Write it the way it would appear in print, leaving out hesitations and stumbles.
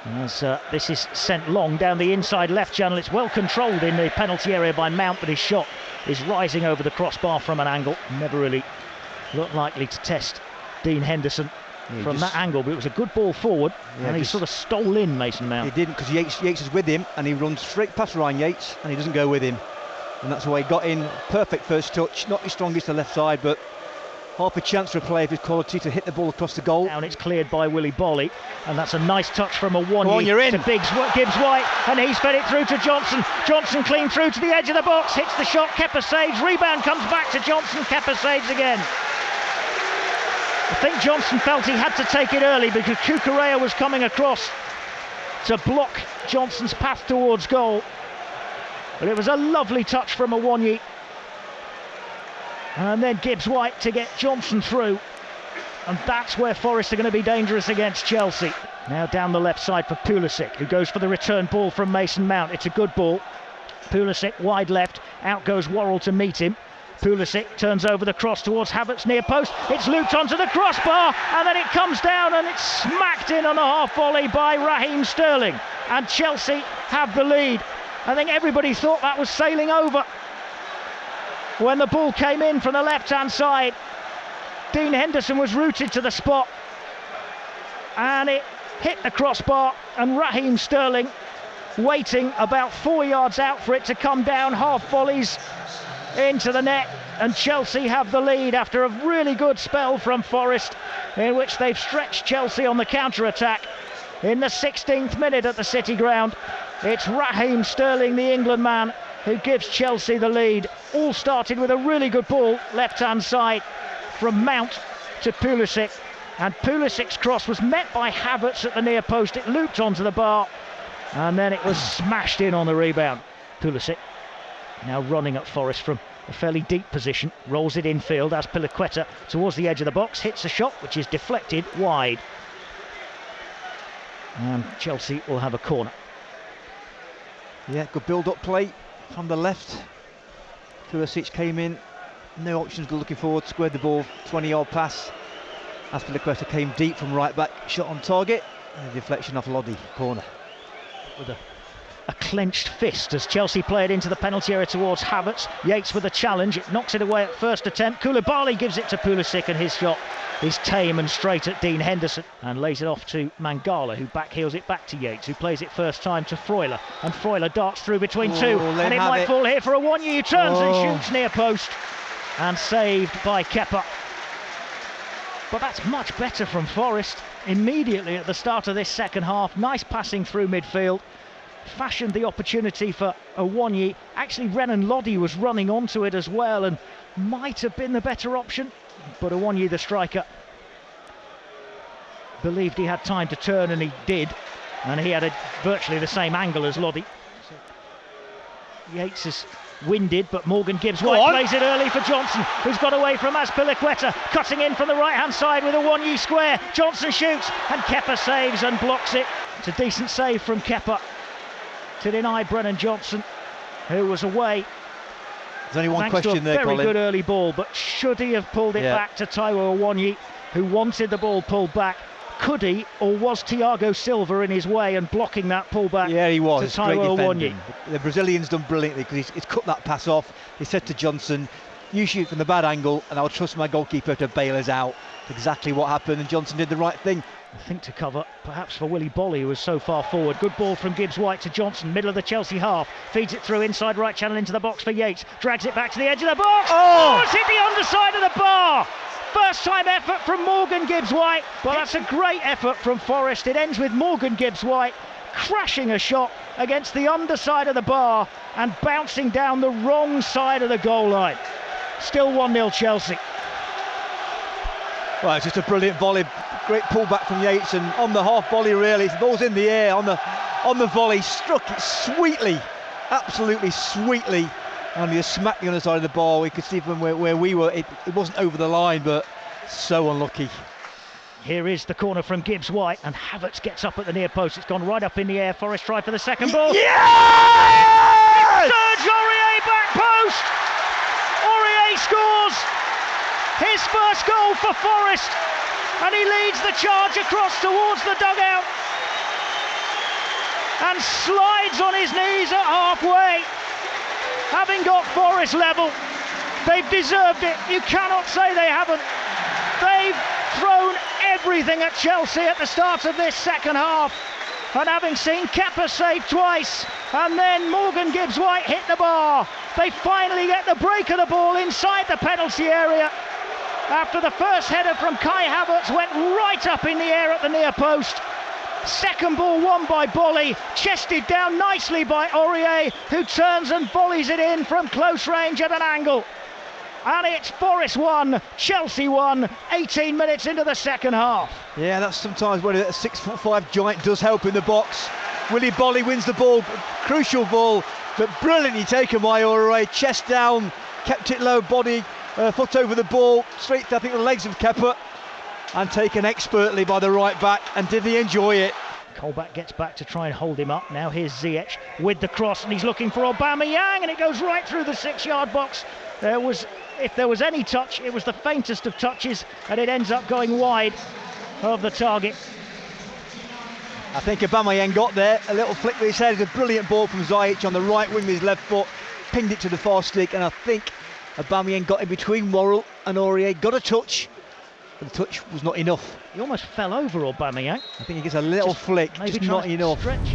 As this is sent long down the inside left channel. It's well controlled in the penalty area by Mount, but his shot is rising over the crossbar from an angle. Never really looked likely to test Dean Henderson from that angle, but it was a good ball forward, and he sort of stole in Mason Mount. He didn't, because Yates is with him, and he runs straight past Ryan Yates, and he doesn't go with him. And that's why he got in. Perfect first touch, not his strongest to left side, but half a chance for a player of his quality to hit the ball across the goal. Now it's cleared by Willy Bolly, and that's a nice touch from Aurier to Gibbs White, and he's fed it through to Johnson. Johnson clean through to the edge of the box, hits the shot, Kepa saves, rebound comes back to Johnson, Kepa saves again. I think Johnson felt he had to take it early because Aurier was coming across to block Johnson's path towards goal. But it was a lovely touch from Aurier. And then Gibbs White to get Johnson through. And that's where Forest are going to be dangerous against Chelsea. Now down the left side for Pulisic, who goes for the return ball from Mason Mount. It's a good ball. Pulisic wide left, out goes Worrell to meet him. Pulisic turns over the cross towards Havertz near post. It's looped onto the crossbar, and then it comes down and it's smacked in on a half volley by Raheem Sterling. And Chelsea have the lead. I think everybody thought that was sailing over when the ball came in from the left-hand side. Dean Henderson was rooted to the spot, and it hit the crossbar, and Raheem Sterling waiting about 4 yards out for it to come down. Half volleys into the net, and Chelsea have the lead after a really good spell from Forest, in which they've stretched Chelsea on the counter-attack. In the 16th minute at the City Ground, it's Raheem Sterling, the England man, who gives Chelsea the lead. All started with a really good ball left-hand side from Mount to Pulisic, and Pulisic's cross was met by Havertz at the near post. It looped onto the bar, and then it was smashed in on the rebound. Pulisic now running at Forest from a fairly deep position, rolls it infield as Piliqueta towards the edge of the box, hits a shot which is deflected wide, and Chelsea will have a corner. Yeah, good build-up play from the left. Pulisic came in, no options, good looking forward, squared the ball, 20-yard pass. Piliqueta came deep from right back, shot on target, and a deflection off Lodi, corner. With a clenched fist as Chelsea play it into the penalty area towards Havertz. Yates with a challenge, it knocks it away at first attempt. Koulibaly gives it to Pulisic, and his shot is tame and straight at Dean Henderson, and lays it off to Mangala, who backheels it back to Yates, who plays it first time to Freuler, and Freuler darts through between two, and it might fall here for Aurier, who turns and shoots near post, and saved by Kepa. But that's much better from Forest immediately at the start of this second half. Nice passing through midfield, fashioned the opportunity for Aurier. Actually, Renan Lodi was running onto it as well and might have been the better option, but Aurier, the striker, believed he had time to turn, and he did, and he had virtually the same angle as Lodi. Yates is winded, but Morgan Gibbs White plays it early for Johnson, who's got away from Piliqueta, cutting in from the right hand side with Aurier square. Johnson shoots, and Kepa saves and blocks it. It's a decent save from Kepa to deny Brennan Johnson, who was away. There's only one question there, Colin. Very good early ball, but should he have pulled it back to Taiwo Aurier, who wanted the ball pulled back? Could he, or was Thiago Silva in his way and blocking that pullback? Yeah, he was. To Taiwo Aurier. The Brazilian's done brilliantly, because he's cut that pass off. He said to Johnson, "You shoot from the bad angle, and I'll trust my goalkeeper to bail us out." Exactly what happened, and Johnson did the right thing. I think to cover, perhaps for Willy Bolly, who was so far forward. Good ball from Gibbs White to Johnson, middle of the Chelsea half. Feeds it through inside right channel into the box for Yates. Drags it back to the edge of the box. It's hit the underside of the bar. First time effort from Morgan Gibbs White, but that's a great effort from Forest. It ends with Morgan Gibbs White crashing a shot against the underside of the bar and bouncing down the wrong side of the goal line. Still 1-0 Chelsea. Well, it's just a brilliant volley, great pullback from Yates, and on the half volley, really, the ball's in the air on the volley, struck it sweetly, absolutely sweetly, and he smacked the other side of the bar. We could see from where we were, it wasn't over the line, but so unlucky. Here is the corner from Gibbs White, and Havertz gets up at the near post. It's gone right up in the air. Forest try for the second ball. Yes! Serge Aurier back post. Aurier scores his first goal for Forest, and he leads the charge across towards the dugout. and slides on his knees at halfway. Having got Forest level, they've deserved it. You cannot say they haven't. They've thrown everything at Chelsea at the start of this second half. And having seen Kepa save twice, and then Morgan Gibbs-White hit the bar, they finally get the break of the ball inside the penalty area. After the first header from Kai Havertz went right up in the air at the near post. Second ball won by Bolly, chested down nicely by Aurier, who turns and volleys it in from close range at an angle. And it's Forest 1, Chelsea 1, 18 minutes into the second half. Yeah, that's sometimes when a 6'5" giant does help in the box. Willy Bolly wins the ball, crucial ball, but brilliantly taken by Aurier, chest down, kept it low, body, foot over the ball, straight to, I think, the legs of Kepa, and taken expertly by the right back. And did he enjoy it? Colback gets back to try and hold him up. Now here's Ziyech with the cross, and he's looking for Aubameyang, and it goes right through the 6-yard box. If there was any touch, it was the faintest of touches, and it ends up going wide of the target. I think Aubameyang got there, a little flick with his head. It's a brilliant ball from Ziyech on the right wing with his left foot, pinged it to the far stick, and I think Aubameyang got in between Worrell and Aurier, got a touch, but the touch was not enough. He almost fell over Aubameyang. I think he gets a little flick, just not enough. Stretch.